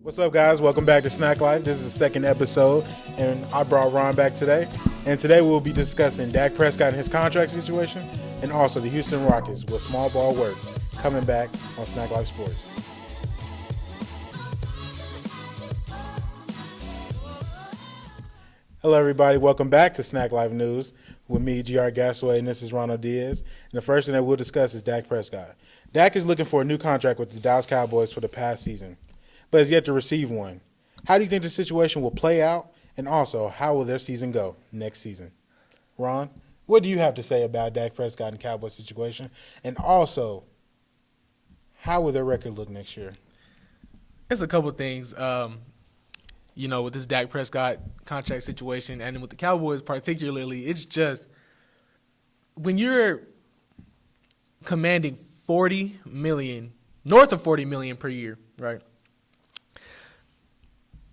What's up, guys? Welcome back to Snack Life. This is the second episode, and I brought Ron back today. And today we'll be discussing Dak Prescott and his contract situation, and also the Houston Rockets with small ball work, coming back on Snack Life Sports. Hello, everybody. Welcome back to Snack Life News with me, GR Gasaway, and this is Ronald Diaz. And the first thing that we'll discuss is Dak Prescott. Dak is looking for a new contract with the Dallas Cowboys for the past season, but has yet to receive one. How do you think the situation will play out? And also, how will their season go next season? Ron, what do you have to say about Dak Prescott and Cowboys situation? And also, how will their record look next year? It's a couple of things. With this Dak Prescott contract situation and with the Cowboys particularly, it's just when you're commanding $40 million, north of $40 million per year, right?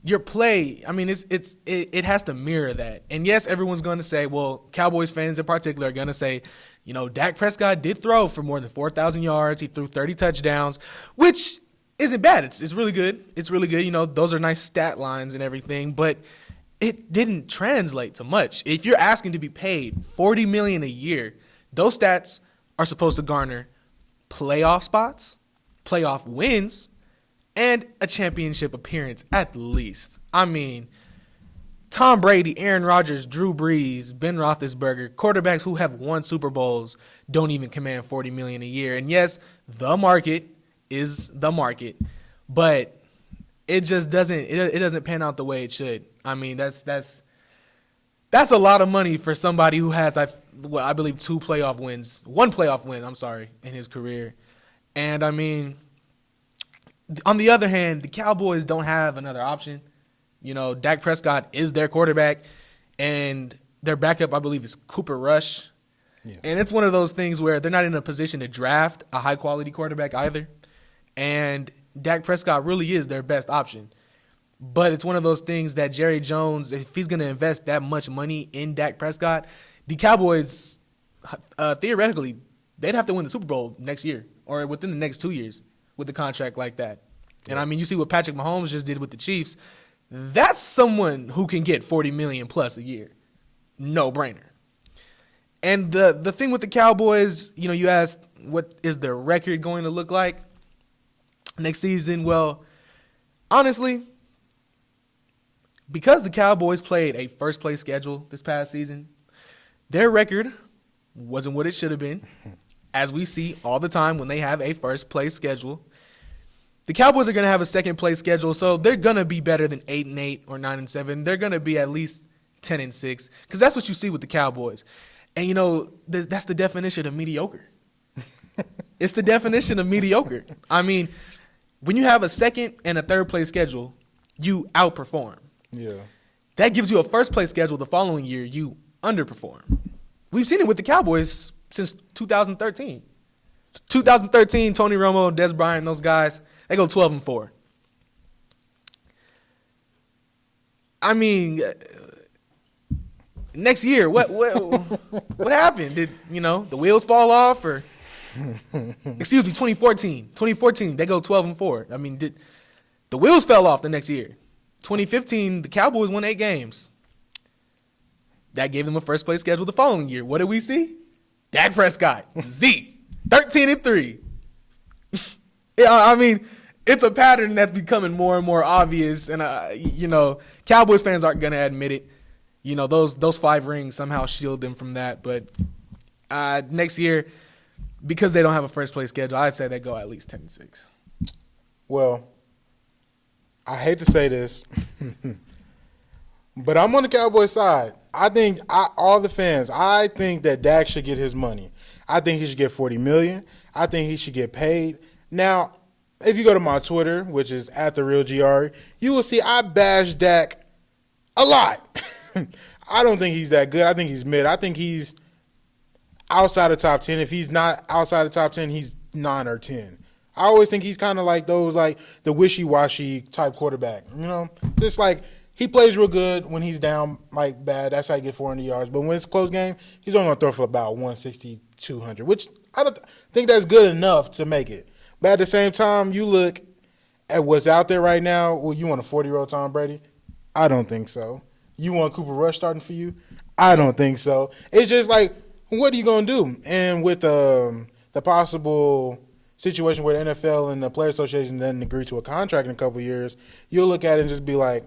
Your play, it has to mirror that. And yes, everyone's going to say, well, Cowboys fans in particular are going to say, Dak Prescott did throw for more than 4,000 yards. He threw 30 touchdowns, which isn't bad. It's really good. It's really good. Those are nice stat lines and everything, but it didn't translate to much. If you're asking to be paid $40 million a year, those stats are supposed to garner playoff spots, playoff wins, and a championship appearance at least. Tom Brady, Aaron Rodgers, Drew Brees, Ben Roethlisberger, quarterbacks who have won Super Bowls don't even command $40 million a year. And yes, the market is the market, but it just doesn't pan out the way it should. That's a lot of money for somebody who has I believe one playoff win, in his career. And on the other hand, the Cowboys don't have another option. Dak Prescott is their quarterback, and their backup, I believe, is Cooper Rush. Yes. And it's one of those things where they're not in a position to draft a high-quality quarterback either. And Dak Prescott really is their best option. But it's one of those things that Jerry Jones, if he's going to invest that much money in Dak Prescott, the Cowboys, theoretically, they'd have to win the Super Bowl next year or within the next 2 years with a contract like that. Yeah. And you see what Patrick Mahomes just did with the Chiefs. That's someone who can get $40 million plus a year. No brainer. And the thing with the Cowboys, you asked what is their record going to look like next season? Well, honestly, because the Cowboys played a first-place schedule this past season, their record wasn't what it should have been, as we see all the time when they have a first-place schedule. The Cowboys are going to have a second-place schedule, so they're going to be better than 8-8 or 9-7. They're going to be at least 10-6, because that's what you see with the Cowboys. And, that's the definition of mediocre. It's the definition of mediocre. When you have a second and a third-place schedule, you outperform. Yeah. That gives you a first-place schedule the following year, you underperform. We've seen it with the Cowboys since 2013. 2013, Tony Romo, Des Bryant, those guys, they go 12-4. Next year, what happened? Did the wheels fall off, or excuse me, 2014? 2014, they go 12-4. Did the wheels fell off the next year? 2015, the Cowboys won 8 games. That gave them a first place schedule the following year. What did we see? Dak Prescott, Zeke, 13-3. It's a pattern that's becoming more and more obvious, and Cowboys fans aren't gonna admit it. Those 5 rings somehow shield them from that. But next year, because they don't have a first place schedule, I'd say they go at least 10-6. Well, I hate to say this, but I'm on the Cowboys side. I think I think that Dak should get his money. I think he should get $40 million. I think he should get paid. Now, if you go to my Twitter, which is @TheRealGR, you will see I bash Dak a lot. I don't think he's that good. I think he's mid. I think he's outside the top 10. If he's not outside the top 10, he's 9 or 10. I always think he's kind of like those, like the wishy-washy type quarterback. Just like he plays real good when he's down like bad. That's how you get 400 yards. But when it's a close game, he's only going to throw for about 160, 200, which I don't think that's good enough to make it. But at the same time, you look at what's out there right now, well, you want a 40-year-old Tom Brady? I don't think so. You want Cooper Rush starting for you? I don't think so. It's just like, what are you going to do? And with the possible situation where the NFL and the Player Association then agree to a contract in a couple of years, you'll look at it and just be like,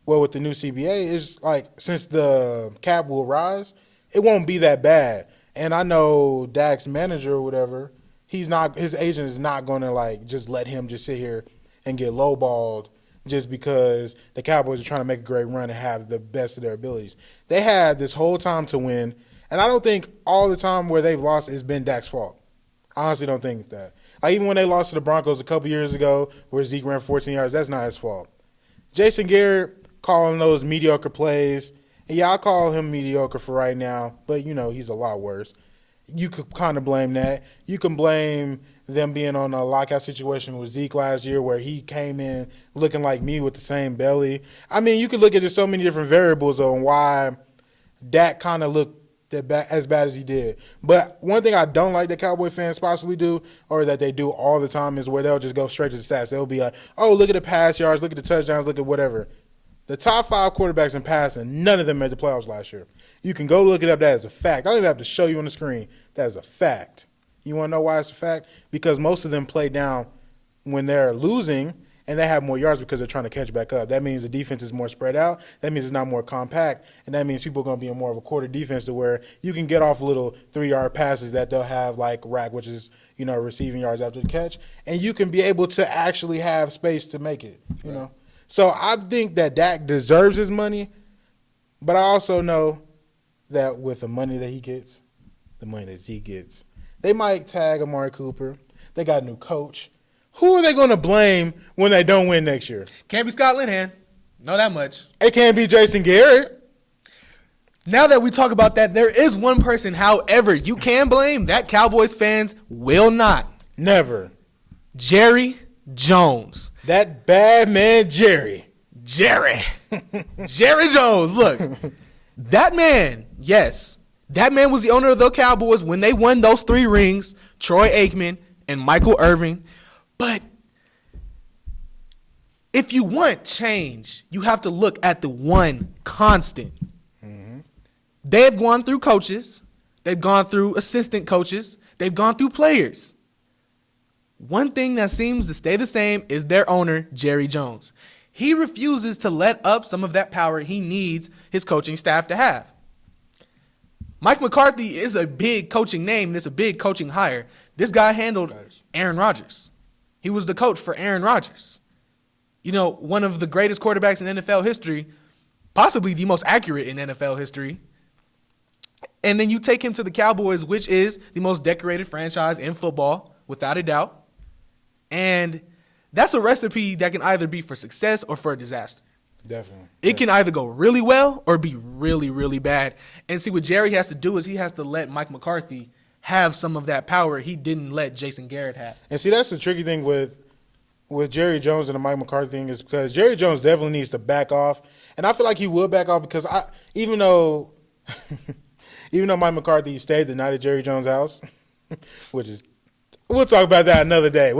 well, with the new CBA, it's like since the cap will rise, it won't be that bad. And I know Dak's manager or whatever, his agent is not going to like just let him just sit here and get lowballed just because the Cowboys are trying to make a great run and have the best of their abilities. They had this whole time to win, and I don't think all the time where they've lost has been Dak's fault. I honestly don't think that. Like even when they lost to the Broncos a couple years ago where Zeke ran 14 yards, that's not his fault. Jason Garrett calling those mediocre plays, and yeah, I'll call him mediocre for right now, but you know he's a lot worse. You could kind of blame that. You can blame them being on a lockout situation with Zeke last year where he came in looking like me with the same belly. I mean, you could look at just so many different variables on why Dak kind of looked as bad as he did. But one thing I don't like that Cowboy fans possibly do, or that they do all the time, is where they'll just go straight to the stats. They'll be like, oh, look at the pass yards, look at the touchdowns, look at whatever. The top 5 quarterbacks in passing, none of them made the playoffs last year. You can go look it up. That is a fact. I don't even have to show you on the screen. That is a fact. You want to know why it's a fact? Because most of them play down when they're losing, and they have more yards because they're trying to catch back up. That means the defense is more spread out. That means it's not more compact, and that means people are going to be in more of a quarter defense to where you can get off little 3-yard passes that they'll have like rack, which is, you know, receiving yards after the catch, and you can be able to actually have space to make it, you know. So I think that Dak deserves his money, but I also know that with the money that he gets, the money that Zeke gets, they might tag Amari Cooper. They got a new coach. Who are they going to blame when they don't win next year? Can't be Scott Linehan. Know that much. It can't be Jason Garrett. Now that we talk about that, there is one person, however, you can blame that Cowboys fans will not. Never. Jerry Jones. That bad man Jerry. Jerry Jones. Look, that man, yes, that man was the owner of the Cowboys when they won those 3 rings, Troy Aikman and Michael Irvin. But if you want change, you have to look at the one constant. Mm-hmm. They have gone through coaches. They've gone through assistant coaches. They've gone through players. One thing that seems to stay the same is their owner, Jerry Jones. He refuses to let up some of that power he needs his coaching staff to have. Mike McCarthy is a big coaching name, and it's a big coaching hire. This guy handled Aaron Rodgers. He was the coach for Aaron Rodgers. You know, one of the greatest quarterbacks in NFL history, possibly the most accurate in NFL history. And then you take him to the Cowboys, which is the most decorated franchise in football, without a doubt. And that's a recipe that can either be for success or for a disaster. Definitely. It can either go really well or be really, really bad. And see, what Jerry has to do is he has to let Mike McCarthy have some of that power he didn't let Jason Garrett have. And see, that's the tricky thing with Jerry Jones and the Mike McCarthy thing is because Jerry Jones definitely needs to back off. And I feel like he will back off because even though Mike McCarthy stayed the night at Jerry Jones' house, which is, we'll talk about that another day.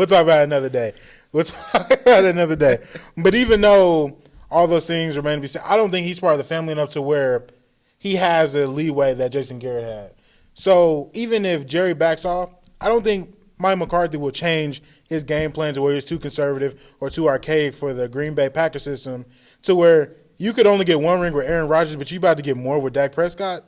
But even though all those things remain to be said, I don't think he's part of the family enough to where he has the leeway that Jason Garrett had. So even if Jerry backs off, I don't think Mike McCarthy will change his game plan to where he's too conservative or too archaic for the Green Bay Packers system to where you could only get 1 ring with Aaron Rodgers, but you about to get more with Dak Prescott.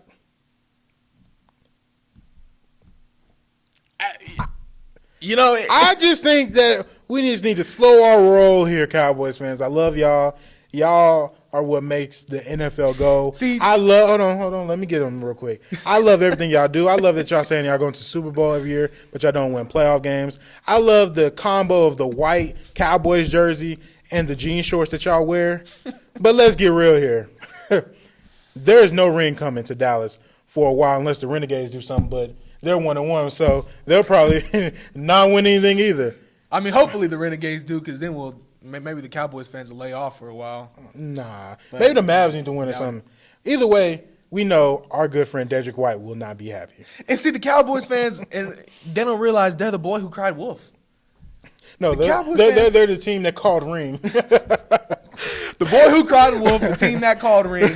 I just think that we just need to slow our roll here, Cowboys fans. I love y'all. Y'all are what makes the NFL go. See, hold on. Let me get them real quick. I love everything y'all do. I love that y'all saying y'all going to the Super Bowl every year, but y'all don't win playoff games. I love the combo of the white Cowboys jersey and the jean shorts that y'all wear. But let's get real here. There is no ring coming to Dallas for a while unless the Renegades do something, but they're 1-1, so they'll probably not win anything either. I mean, hopefully the Renegades do, because then maybe the Cowboys fans will lay off for a while. Nah. But maybe the Mavs need to win or something. Either way, we know our good friend Dedrick White will not be happy. And see, the Cowboys fans, and they don't realize they're the boy who cried wolf. No, Cowboys fans- they're the team that called ring. The boy who cried wolf, the team that called ring.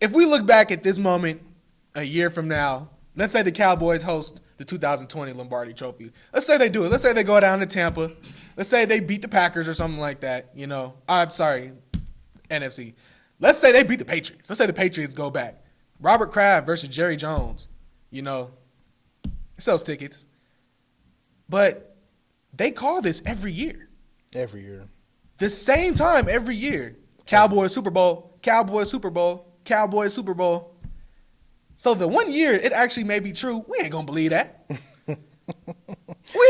If we look back at this moment a year from now, let's say the Cowboys host the 2020 Lombardi Trophy. Let's say they do it. Let's say they go down to Tampa. Let's say they beat the Packers or something like that. I'm sorry, NFC. Let's say they beat the Patriots. Let's say the Patriots go back. Robert Kraft versus Jerry Jones. It sells tickets. But they call this every year. Every year. The same time every year. Cowboys Super Bowl, Cowboys Super Bowl, Cowboys Super Bowl. So the 1 year it actually may be true. We ain't gonna believe that. We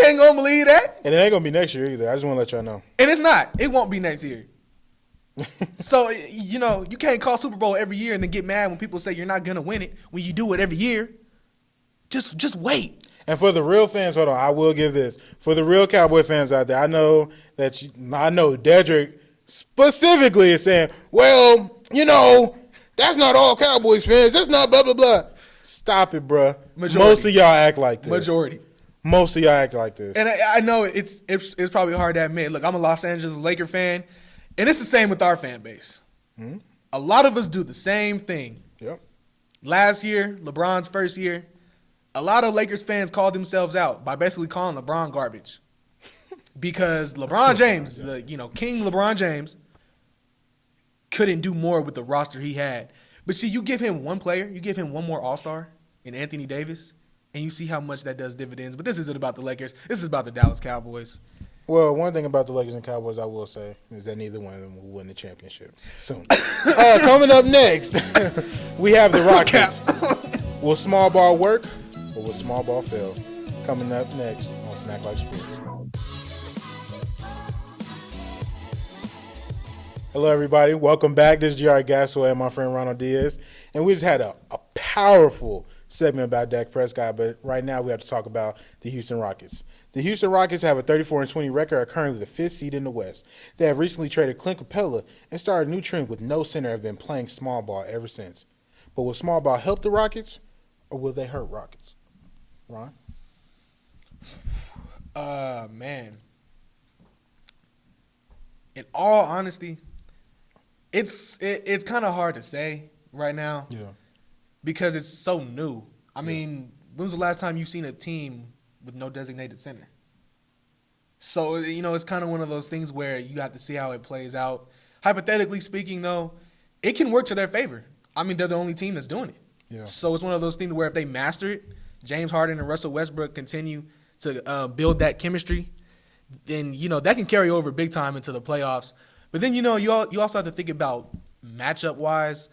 ain't gonna believe that. And it ain't gonna be next year either. I just want to let y'all know. And it's not. It won't be next year. So you can't call Super Bowl every year and then get mad when people say you're not gonna win it when you do it every year. Just wait. And for the real fans, hold on, I will give this. For the real Cowboy fans out there, I know Dedrick specifically is saying, well, that's not all Cowboys fans. That's not blah, blah, blah. Stop it, bruh. Majority. Most of y'all act like this. Majority. Most of y'all act like this. And I know it's probably hard to admit. Look, I'm a Los Angeles Laker fan, and it's the same with our fan base. Mm-hmm. A lot of us do the same thing. Yep. Last year, LeBron's first year, a lot of Lakers fans called themselves out by basically calling LeBron garbage. Because LeBron James, King LeBron James, couldn't do more with the roster he had. But see, you give him one player, you give him one more All-Star in Anthony Davis, and you see how much that does dividends. But this isn't about the Lakers. This is about the Dallas Cowboys. Well, one thing about the Lakers and Cowboys I will say is that neither one of them will win the championship soon. Coming up next, we have the Rockets. Will small ball work or will small ball fail? Coming up next on Snack Life Sports. Hello, everybody. Welcome back. This is J.R. Gasaway and my friend Ronald Diaz. And we just had a powerful segment about Dak Prescott, but right now we have to talk about the Houston Rockets. The Houston Rockets have a 34-20 record, are currently the 5th seed in the West. They have recently traded Clint Capella and started a new trend with no center, have been playing small ball ever since. But will small ball help the Rockets or will they hurt Rockets? Ron? Man. In all honesty, it's kind of hard to say right now. Yeah. Because it's so new. I mean, when was the last time you've seen a team with no designated center? So, it's kind of one of those things where you have to see how it plays out. Hypothetically speaking, though, it can work to their favor. I mean, they're the only team that's doing it. Yeah. So it's one of those things where if they master it, James Harden and Russell Westbrook continue to build that chemistry, then, that can carry over big time into the playoffs. But then, you also have to think about matchup-wise.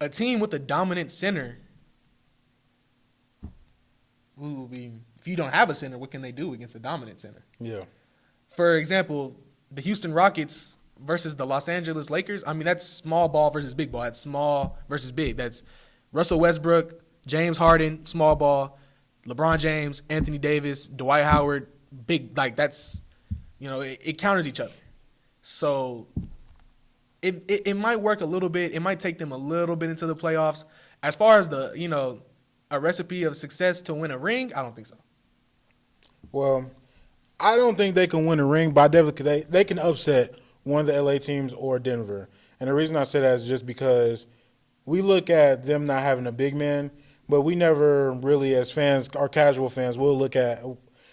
A team with a dominant center, if you don't have a center, what can they do against a dominant center? Yeah. For example, the Houston Rockets versus the Los Angeles Lakers, I mean, that's small ball versus big ball. That's small versus big. That's Russell Westbrook, James Harden, small ball, LeBron James, Anthony Davis, Dwight Howard, big. Like, that's, it counters each other. So it might work a little bit. It might take them a little bit into the playoffs. As far as a recipe of success to win a ring, I don't think so. Well, I don't think they can win a ring, but I definitely they can upset one of the LA teams or Denver. And the reason I say that is just because we look at them not having a big man, but we never really, as fans or casual fans, will look at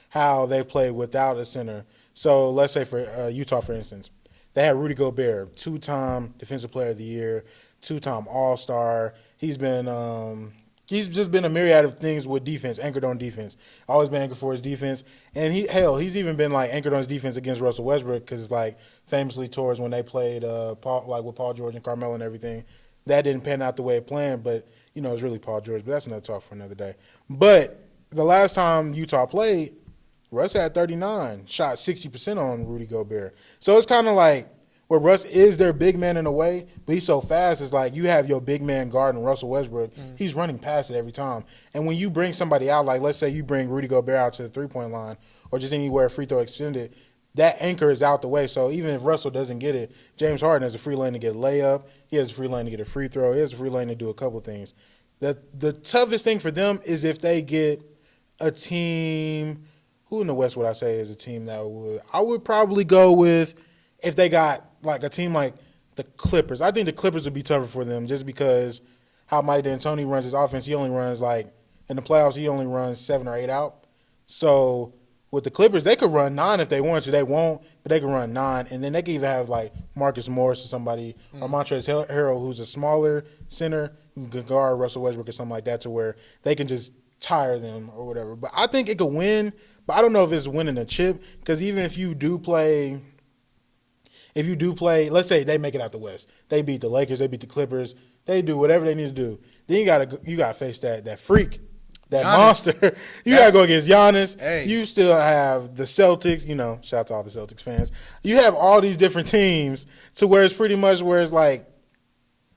how they play without a center. So let's say for Utah, for instance. They had Rudy Gobert, 2-time Defensive Player of the Year, 2-time All-Star. He's just been a myriad of things with defense, anchored on defense. Always been anchored for his defense. And he's even been anchored on his defense against Russell Westbrook because famously towards when they played with Paul George and Carmelo and everything, that didn't pan out the way it planned. But it was really Paul George. But that's another talk for another day. But the last time Utah played, Russ had 39, shot 60% on Rudy Gobert. So it's kind of where Russ is their big man in a way, but he's so fast. It's you have your big man guarding Russell Westbrook. He's running past it every time. And when you bring somebody out, let's say you bring Rudy Gobert out to the three-point line or just anywhere free throw extended, that anchor is out the way. So even if Russell doesn't get it, James Harden has a free lane to get a layup. He has a free lane to get a free throw. He has a free lane to do a couple things. The toughest thing for them is if they get a team who in the West would I say is a team that would? I would probably go with if they got like a team like the Clippers. I think the Clippers would be tougher for them just because how Mike D'Antoni runs his offense. He only runs like in the playoffs. He only runs 7 or 8 out. So with the Clippers, they could run 9 if they want to. They won't, but they can run 9, and then they can even have like Marcus Morris or somebody or Montrezl Harrell, who's a smaller center, who can guard Russell Westbrook or something like that, to where they can just tire them or whatever. But I think it could win. But I don't know if it's winning a chip because even if you do play, let's say they make it out the West, they beat the Lakers, they beat the Clippers, they do whatever they need to do. Then you gotta face that freak, that Giannis. monster. You gotta go against Giannis. Hey. You still have the Celtics. Shout out to all the Celtics fans. You have all these different teams to where it's pretty much where it's like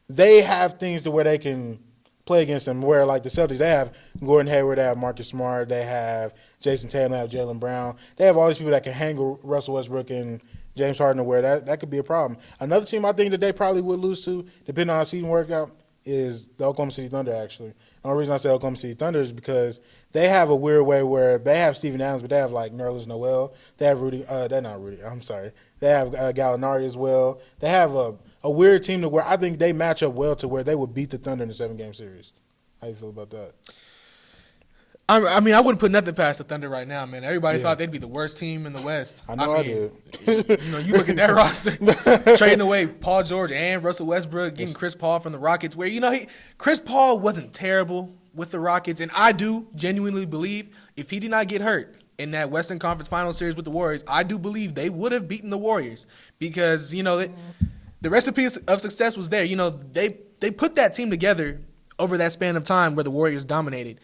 they have things to where they can play against them. Where like the Celtics, they have Gordon Hayward, they have Marcus Smart, they have Jason Tatum, they have Jaylen Brown. They have all these people that can hang with Russell Westbrook and James Harden, where that could be a problem. Another team I think that they probably would lose to, depending on how the season work out, is the Oklahoma City Thunder, actually. The only reason I say Oklahoma City Thunder is because they have a weird way where they have Steven Adams, but they have like Nerlens Noel. They have they're not Rudy, I'm sorry. They have Gallinari as well. They have a weird team to where I think they match up well to where they would beat the Thunder in a 7-game series. How you feel about that? I mean, I wouldn't put nothing past the Thunder right now, man. Everybody thought they'd be the worst team in the West. I know I did. You look at that roster, trading away Paul George and Russell Westbrook, getting Chris Paul from the Rockets, where, Chris Paul wasn't terrible with the Rockets, and I do genuinely believe if he did not get hurt in that Western Conference Final Series with the Warriors, I do believe they would have beaten the Warriors because, the recipe of success was there. They put that team together over that span of time where the Warriors dominated.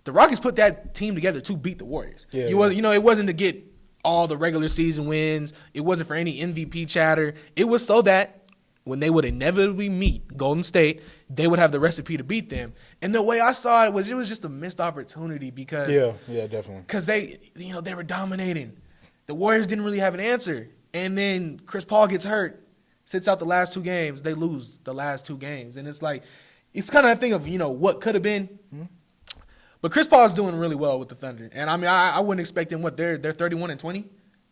The Rockets put that team together to beat the Warriors. Yeah, it wasn't to get all the regular season wins. It wasn't for any MVP chatter. It was so that when they would inevitably meet Golden State, they would have the recipe to beat them. And the way I saw it was just a missed opportunity because definitely. Because they were dominating. The Warriors didn't really have an answer. And then Chris Paul gets hurt, sits out the last 2 games. They lose the last 2 games. And it's like, it's kind of a thing of, what could have been. Mm-hmm. But Chris Paul is doing really well with the Thunder. And, I mean, I wouldn't expect them, they're 31-20?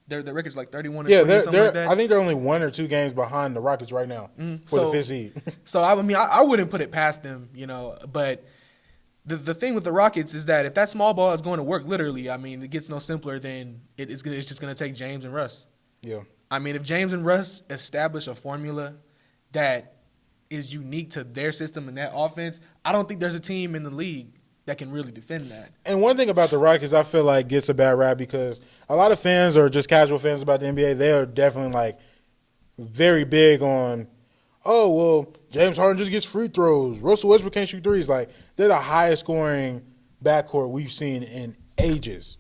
Their record's like 31-20, something like that. I think they're only 1 or 2 games behind the Rockets right now for the 5th seed. So, I mean, I wouldn't put it past them, But the thing with the Rockets is that if that small ball is going to work literally, I mean, it gets no simpler than it's just going to take James and Russ. Yeah. I mean, if James and Russ establish a formula that is unique to their system and that offense, I don't think there's a team in the league that can really defend that. And one thing about the Rockets, I feel like gets a bad rap because a lot of fans or just casual fans about the NBA, they are definitely like very big on, oh, well, James Harden just gets free throws. Russell Westbrook can't shoot threes. Like, they're the highest scoring backcourt we've seen in ages.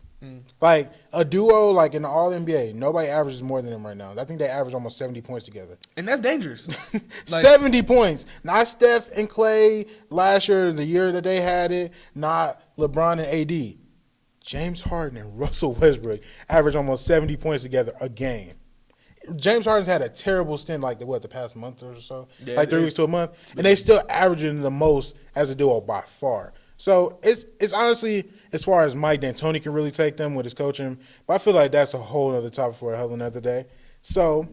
Like, a duo, like in the All-NBA, nobody averages more than them right now. I think they average almost 70 points together. And that's dangerous. 70 points. Not Steph and Clay last year, the year that they had it. Not LeBron and AD. James Harden and Russell Westbrook average almost 70 points together a game. James Harden's had a terrible stint the past month or so? Yeah, like 3 weeks to a month. And they still averaging the most as a duo by far. So it's honestly, as far as Mike D'Antoni can really take them with his coaching, but I feel like that's a whole other topic for a hell of another day. So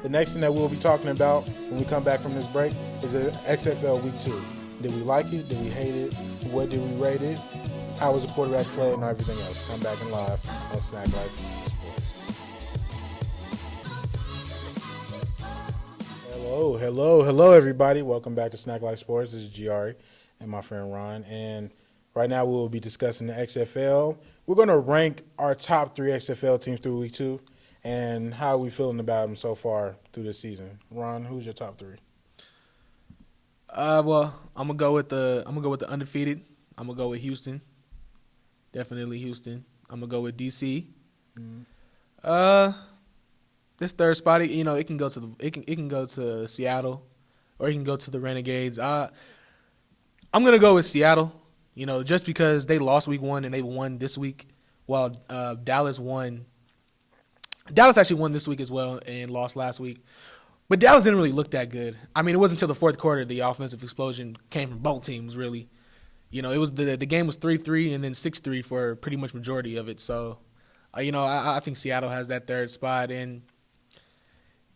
the next thing that we'll be talking about when we come back from this break is the XFL Week 2. Did we like it? Did we hate it? What did we rate it? How was the quarterback play and everything else? Come back and live on Snack Life Sports. Hello, everybody. Welcome back to Snack Life Sports. This is Giari and my friend Ron, and right now we will be discussing the XFL. We're going to rank our top 3 XFL teams through Week 2 and how are we feeling about them so far through this season. Ron, who's your top 3? Well, I'm gonna go with the undefeated. I'm gonna go with Houston. Definitely Houston. I'm gonna go with DC. This third spot, it can go to Seattle, or it can go to the Renegades. I'm going to go with Seattle, just because they lost week 1 and they won this week, while Dallas won. Dallas actually won this week as well and lost last week. But Dallas didn't really look that good. I mean, it wasn't until the fourth quarter the offensive explosion came from both teams, really. It was the game was 3-3 and then 6-3 for pretty much majority of it. So I think Seattle has that third spot, and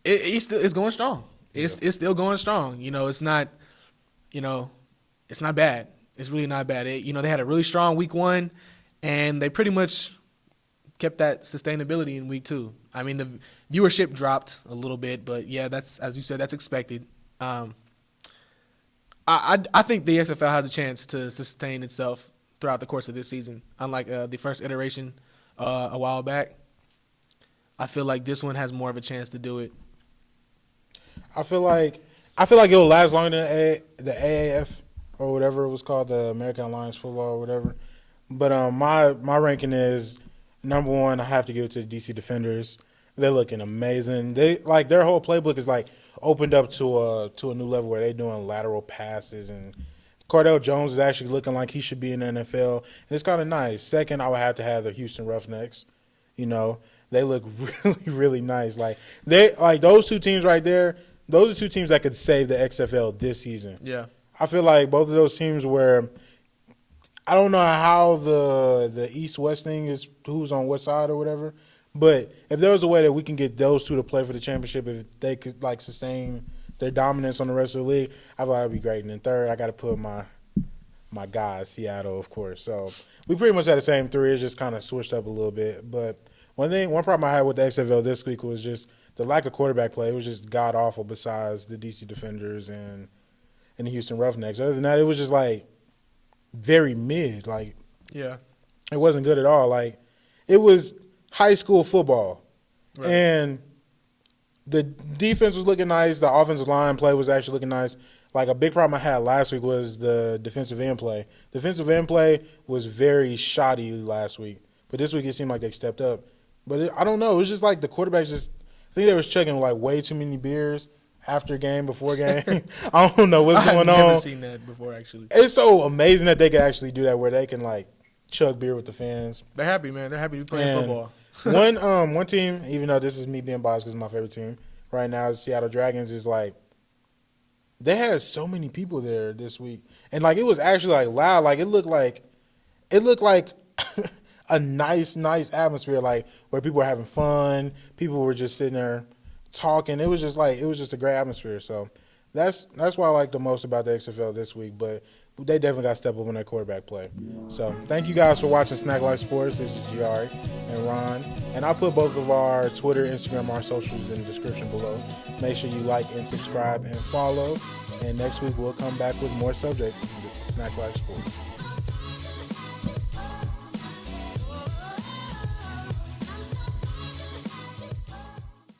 it's going strong. It's still going strong. It's not, it's not bad. It's really not bad. They had a really strong week 1, and they pretty much kept that sustainability in week 2. I mean, the viewership dropped a little bit, but yeah, that's, as you said, that's expected. I think the XFL has a chance to sustain itself throughout the course of this season. Unlike the first iteration a while back, I feel like this one has more of a chance to do it. I feel like it'll last longer than the AAF or whatever it was called, the American Alliance Football or whatever. But my ranking is number 1. I have to give it to the DC Defenders. They're looking amazing. They their whole playbook is opened up to a new level where they're doing lateral passes, and Cardell Jones is actually looking like he should be in the NFL, and it's kind of nice. Second, I would have to have the Houston Roughnecks. They look really, really nice. Those two teams right there. Those are two teams that could save the XFL this season. Yeah, I feel like both of those teams where I don't know how the East-West thing is, who's on what side or whatever, but if there was a way that we can get those two to play for the championship, if they could sustain their dominance on the rest of the league, I feel like that'd be great. And then third, I got to put my guys, Seattle, of course. So we pretty much had the same 3. It's just kind of switched up a little bit. But one problem I had with the XFL this week was just the lack of quarterback play. It was just god awful. Besides the DC Defenders and the Houston Roughnecks, other than that, it was just very mid. Yeah, it wasn't good at all. It was high school football, right. And the defense was looking nice. The offensive line play was actually looking nice. A big problem I had last week was the defensive end play. Defensive end play was very shoddy last week, but this week it seemed like they stepped up. But I don't know. It was just the quarterbacks I think they was chugging way too many beers after game, before game. I don't know what's going on. I've never seen that before, actually. It's so amazing that they can actually do that, where they can chug beer with the fans. They're happy, man. They're happy to be playing football. One team, even though this is me being biased because it's my favorite team right now, is Seattle Dragons. Is they had so many people there this week, and it was actually loud. It looked like a nice atmosphere, where people were having fun. People were just sitting there talking. It was just a great atmosphere. So that's what I like the most about the XFL this week. But they definitely got to step up on their quarterback play. So thank you guys for watching Snack Life Sports. This is Giari and Ron, and I'll put both of our Twitter, Instagram, our socials in the description below. Make sure you like and subscribe and follow. And next week we'll come back with more subjects. This is Snack Life Sports.